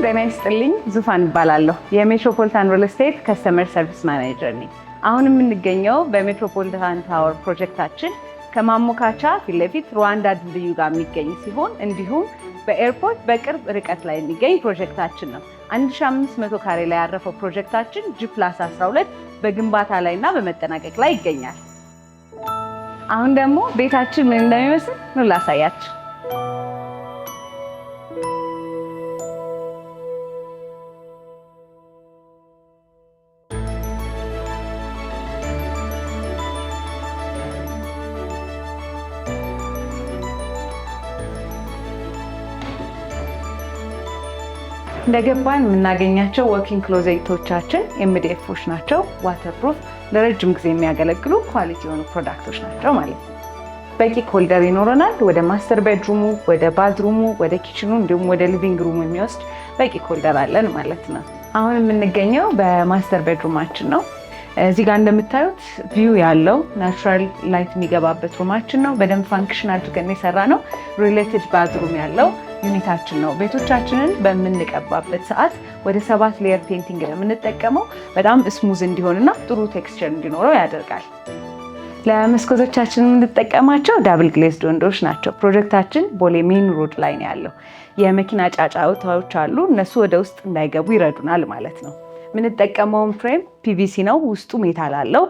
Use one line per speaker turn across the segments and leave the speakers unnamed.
ጤና ይስጥልኝ ዙፋን እባላለሁ የሜትሮፖሊታን ሪል ስቴት ከስተመር ሰርቪስ ማኔጀር ነኝ። አሁን የምንገኘው በሜትሮፖሊታን ታወር ፕሮጀክታችን ከማሞካቻ ፊት ለፊት ሩዋንዳ ድልድዩ ጋር የሚገኝ ሲሆን እንዲሁም በኤርፖርት በቅርብ ርቀት ላይ የሚገኝ ፕሮጀክታችን ነው። 1500 ካሬ ላይ ያረፈው ፕሮጀክታችን G+12 በግንባታ ላይና በመጠናቀቅ ላይ ይገኛል። አሁን ደግሞ ቤታችን ምን እንደሚመስል ነው ላሳያችሁ። እንደገባን የምናገኛቸው ወርኪንግ ክሎዜቶቻችን MDFዎች ናቸው። ዋተርፕሩፍ ለረጅም ጊዜ የሚያገለግሉ ኳሊቲ የሆኑ ፕሮዳክቶች ናቸው ማለት ነው። በቂ ኮልደር ይኖረናል። ወደ ማስተር ቤድሩሙ፣ ወደ ባዝሩሙ፣ ወደ ኪችኑ እንዲሁም ወደ ሊቪንግ ሩሙ የሚወስድ በቂ ኮልደር አለን ማለት ነው። አሁን የምንገኘው በማስተር ቤድሩማችን ነው። እዚህ ጋር እንደምታዩት ቪው ያለው ናቹራል ላይት የሚገባበት ሩማችን ነው። በደንብ ፋንክሽን አድርገን የሰራ ነው። ሪሌትድ ባዝሩም ያለው ዩኒታችን ነው። ቤቶቻችንን በምንቀባበት ሰዓት ወደ 7 ሌየር ፔይንቲንግ ነው የምንጠቀመው። በጣም ስሙዝ እንዲሆንና ጥሩ ቴክስቸር እንዲኖረው ያደርጋል። ለመስኮቶቻችን የምንጠቀማቸው ዳብል ግሌዝድ ዊንዶዎች ናቸው። ፕሮጀክታችን ቦሌ ሜን ሮድ ላይ ነው ያለው። የመኪና ጫጫታዎች አሉ፣ እነሱ ወደ ውስጥ እንዳይገቡ ይረዱናል ማለት ነው። የምንጠቀመውን ፍሬም ፒቪሲ ነው፣ ውስጡ ሜታል አለው።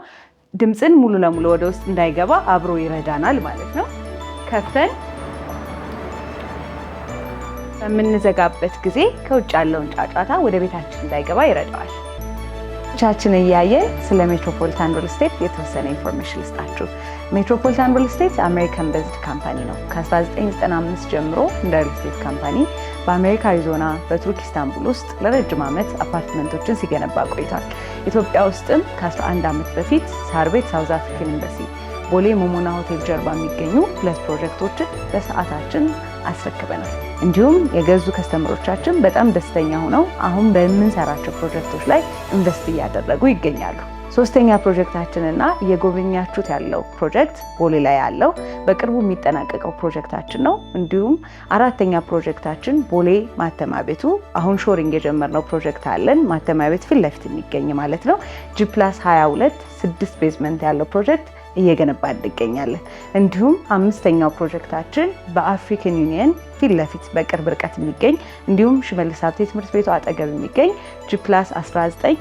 ድምፅን ሙሉ ለሙሉ ወደ ውስጥ እንዳይገባ አብሮ ይረዳናል ማለት ነው። ከፍተን በምንዘጋበት ጊዜ ከውጭ ያለውን ጫጫታ ወደ ቤታችን እንዳይገባ ይረዳዋል። ቻችን እያየ ስለ ሜትሮፖሊታን ሪል ስቴት የተወሰነ ኢንፎርሜሽን ልስጣችሁ። ሜትሮፖሊታን ሪል ስቴት አሜሪካን ቤዝድ ካምፓኒ ነው። ከ1995 ጀምሮ እንደ ሪል ስቴት ካምፓኒ በአሜሪካ አሪዞና፣ በቱርክ ኢስታንቡል ውስጥ ለረጅም ዓመት አፓርትመንቶችን ሲገነባ ቆይቷል። ኢትዮጵያ ውስጥም ከ11 ዓመት በፊት ሳር ቤት ሳውዝ አፍሪካን ኤምባሲ ቦሌ ሞሞና ሆቴል ጀርባ የሚገኙ 2 ፕሮጀክቶችን በሰዓታችን አስረክበናል። እንዲሁም የገዙ ከስተመሮቻችን በጣም ደስተኛ ሆነው አሁን በምንሰራቸው ፕሮጀክቶች ላይ ኢንቨስት እያደረጉ ይገኛሉ። 3ኛ ፕሮጀክታችንና እየጎበኛችሁት ያለው ፕሮጀክት ቦሌ ላይ ያለው በቅርቡ የሚጠናቀቀው ፕሮጀክታችን ነው። እንዲሁም 4ኛ ፕሮጀክታችን ቦሌ ማተሚያ ቤቱ አሁን ሾሪንግ የጀመርነው ፕሮጀክት አለን። ማተሚያ ቤት ፊት ለፊት የሚገኝ ማለት ነው። G+22 6 ቤዝመንት ያለው ፕሮጀክት እየገነባ እንገኛለን። እንዲሁም 5ኛው ፕሮጀክታችን በአፍሪካን ዩኒየን ፊት ለፊት በቅርብ ርቀት የሚገኝ እንዲሁም ሽመልስ ሀብቴ ትምህርት ቤቱ አጠገብ የሚገኝ G+19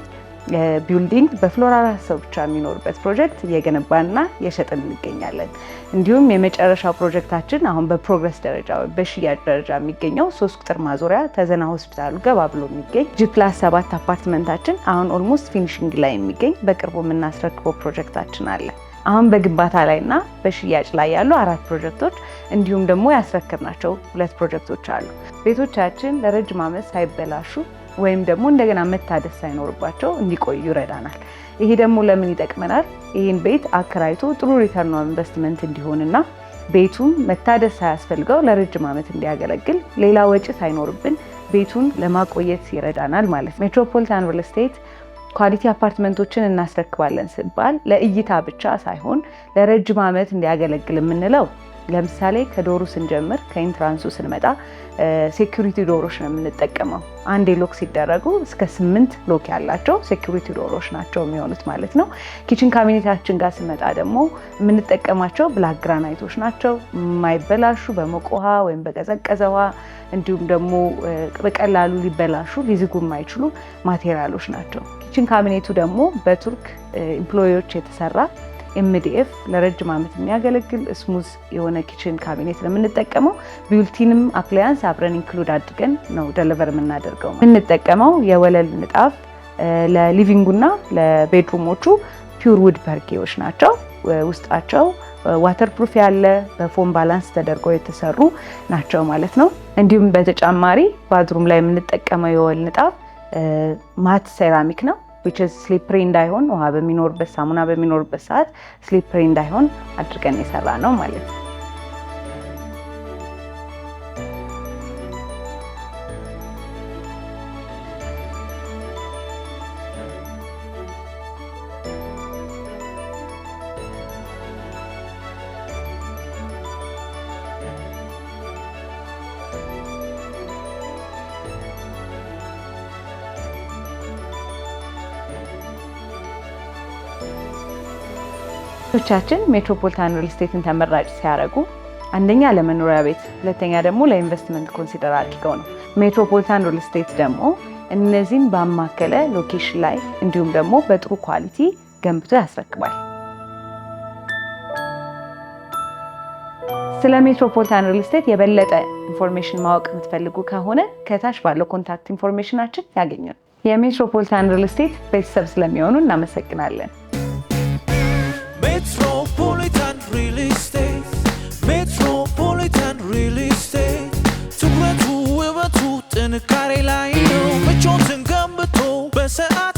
ቢልዲንግ በፍሎራ ሰው ብቻ የሚኖርበት ፕሮጀክት እየገነባና እየሸጥን እንገኛለን። እንዲሁም የመጨረሻው ፕሮጀክታችን አሁን በፕሮግረስ ደረጃ በሽያጭ ደረጃ የሚገኘው 3 ቁጥር ማዞሪያ ተዘና ሆስፒታሉ ገባ ብሎ የሚገኝ G+7 አፓርትመንታችን አሁን ኦልሞስት ፊኒሺንግ ላይ የሚገኝ በቅርቡ የምናስረክበው ፕሮጀክታችን አለ። አሁን በግንባታ ላይና በሽያጭ ላይ ያሉ 4 ፕሮጀክቶች እንዲሁም ደግሞ ያስረክብናቸው 2 ፕሮጀክቶች አሉ። ቤቶቻችን ለረጅም ዓመት ሳይበላሹ ወይም ደግሞ እንደገና መታደስ ሳይኖርባቸው እንዲቆዩ ይረዳናል። ይሄ ደግሞ ለምን ይጠቅመናል? ይህን ቤት አከራይቶ ጥሩ ሪተርን ኦን ኢንቨስትመንት እንዲሆንና ቤቱን መታደስ ሳያስፈልገው ለረጅም ዓመት እንዲያገለግል ሌላ ወጪ ሳይኖርብን ቤቱን ለማቆየት ይረዳናል ማለት ነው። ሜትሮፖሊታን ሪል ስቴት ኳሊቲ አፓርትመንቶችን እናስረክባለን ሲባል ለእይታ ብቻ ሳይሆን ለረጅም ዓመት እንዲያገለግል የምንለው ለምሳሌ ከዶሩ ስንጀምር ከኢንትራንሱ ስንመጣ ሴኩሪቲ ዶሮች ነው የምንጠቀመው። አንዴ ሎክ ሲደረጉ እስከ 8 ሎክ ያላቸው ሴኩሪቲ ዶሮች ናቸው የሚሆኑት ማለት ነው። ኪችን ካቢኔታችን ጋር ስንመጣ ደግሞ የምንጠቀማቸው ብላክ ግራናይቶች ናቸው። የማይበላሹ በሞቀ ውሃ ወይም በቀዘቀዘ ውሃ እንዲሁም ደግሞ በቀላሉ ሊበላሹ ሊዝጉ የማይችሉ ማቴሪያሎች ናቸው። ኪችን ካቢኔቱ ደግሞ በቱርክ ኤምፕሎዮች የተሰራ MDF ለረጅም ዓመት የሚያገለግል ስሙዝ የሆነ ኪችን ካቢኔት ለምንጠቀመው ቢልቲንም አፕላያንስ አብረን ኢንክሉድ አድርገን ነው ደሊቨር የምናደርገው። የምንጠቀመው የወለል ንጣፍ ለሊቪንጉና ለቤድሩሞቹ ፒውር ውድ ፐርኬዎች ናቸው። ውስጣቸው ዋተርፕሩፍ ያለ በፎም ባላንስ ተደርገው የተሰሩ ናቸው ማለት ነው። እንዲሁም በተጨማሪ ባዝሩም ላይ የምንጠቀመው የወለል ንጣፍ ማት ሴራሚክ ነው። which is slippery እንዳይሆን ውሃ በሚኖርበት ሳሙና በሚኖርበት ሰዓት slippery እንዳይሆን አድርገን የሰራ ነው ማለት ነው። ቻችን ሜትሮፖሊታን ሪል ስቴትን ተመራጭ ሲያደርጉ አንደኛ ለመኖሪያ ቤት፣ ሁለተኛ ደግሞ ለኢንቨስትመንት ኮንሲደር አድርገው ነው። ሜትሮፖሊታን ሪል ስቴት ደግሞ እነዚህን ባማከለ ሎኬሽን ላይ እንዲሁም ደግሞ በጥሩ ኳሊቲ ገንብቶ ያስረክባል። ስለ ሜትሮፖሊታን ሪል ስቴት የበለጠ ኢንፎርሜሽን ማወቅ የምትፈልጉ ከሆነ ከታች ባለው ኮንታክት ኢንፎርሜሽናችን ያገኙን። የሜትሮፖሊታን ሪል ስቴት ቤተሰብ ስለሚሆኑ እናመሰግናለን።
Metropolitan Real Estate, Metropolitan Real Estate. ትኩረቱ ውበቱ ጥንካሬ ላይ ነው። ምቾትን ገንብቶ በሰዓት